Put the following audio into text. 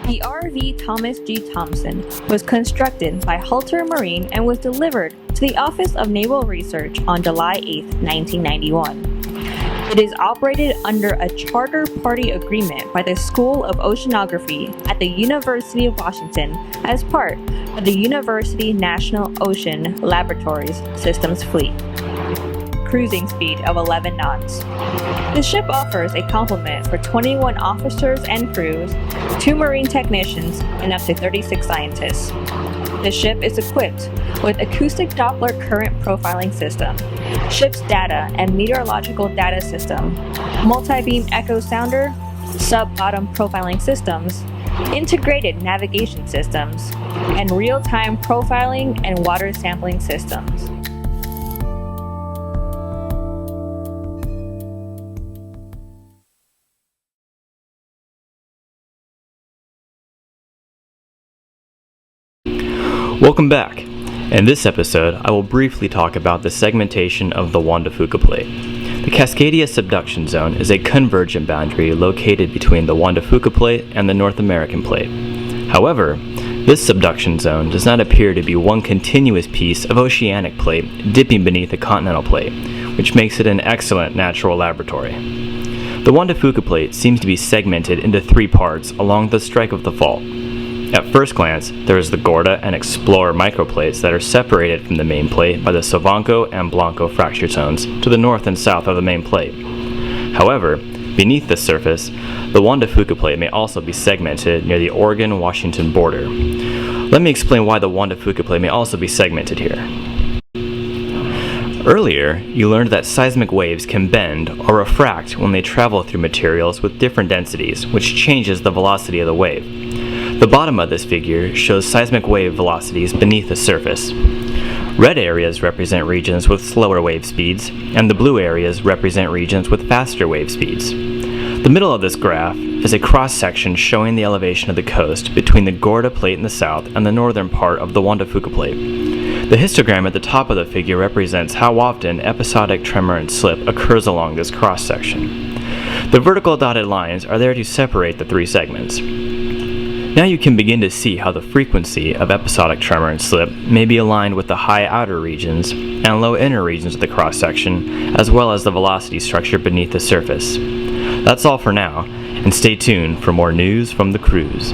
The RV Thomas G. Thompson was constructed by Halter Marine and was delivered to the Office of Naval Research on July 8, 1991. It is operated under a charter party agreement by the School of Oceanography at the University of Washington as part of the University National Ocean Laboratories Systems Fleet. Cruising speed of 11 knots. The ship offers a complement for 21 officers and crews, 2 marine technicians, and up to 36 scientists. The ship is equipped with acoustic Doppler current profiling system, ship's data and meteorological data system, multi-beam echo sounder, sub-bottom profiling systems, integrated navigation systems, and real-time profiling and water sampling systems. Welcome back. In this episode, I will briefly talk about the segmentation of the Juan de Fuca Plate. The Cascadia Subduction Zone is a convergent boundary located between the Juan de Fuca Plate and the North American Plate. However, this subduction zone does not appear to be one continuous piece of oceanic plate dipping beneath a continental plate, which makes it an excellent natural laboratory. The Juan de Fuca Plate seems to be segmented into 3 parts along the strike of the fault. At first glance, there is the Gorda and Explorer microplates that are separated from the main plate by the Sovanco and Blanco fracture zones to the north and south of the main plate. However, beneath the surface, the Juan de Fuca Plate may also be segmented near the Oregon-Washington border. Let me explain why the Juan de Fuca Plate may also be segmented here. Earlier, you learned that seismic waves can bend or refract when they travel through materials with different densities, which changes the velocity of the wave. The bottom of this figure shows seismic wave velocities beneath the surface. Red areas represent regions with slower wave speeds, and the blue areas represent regions with faster wave speeds. The middle of this graph is a cross-section showing the elevation of the coast between the Gorda Plate in the south and the northern part of the Juan de Fuca Plate. The histogram at the top of the figure represents how often episodic tremor and slip occurs along this cross-section. The vertical dotted lines are there to separate the 3 segments. Now you can begin to see how the frequency of episodic tremor and slip may be aligned with the high outer regions and low inner regions of the cross-section, as well as the velocity structure beneath the surface. That's all for now, and stay tuned for more news from the cruise.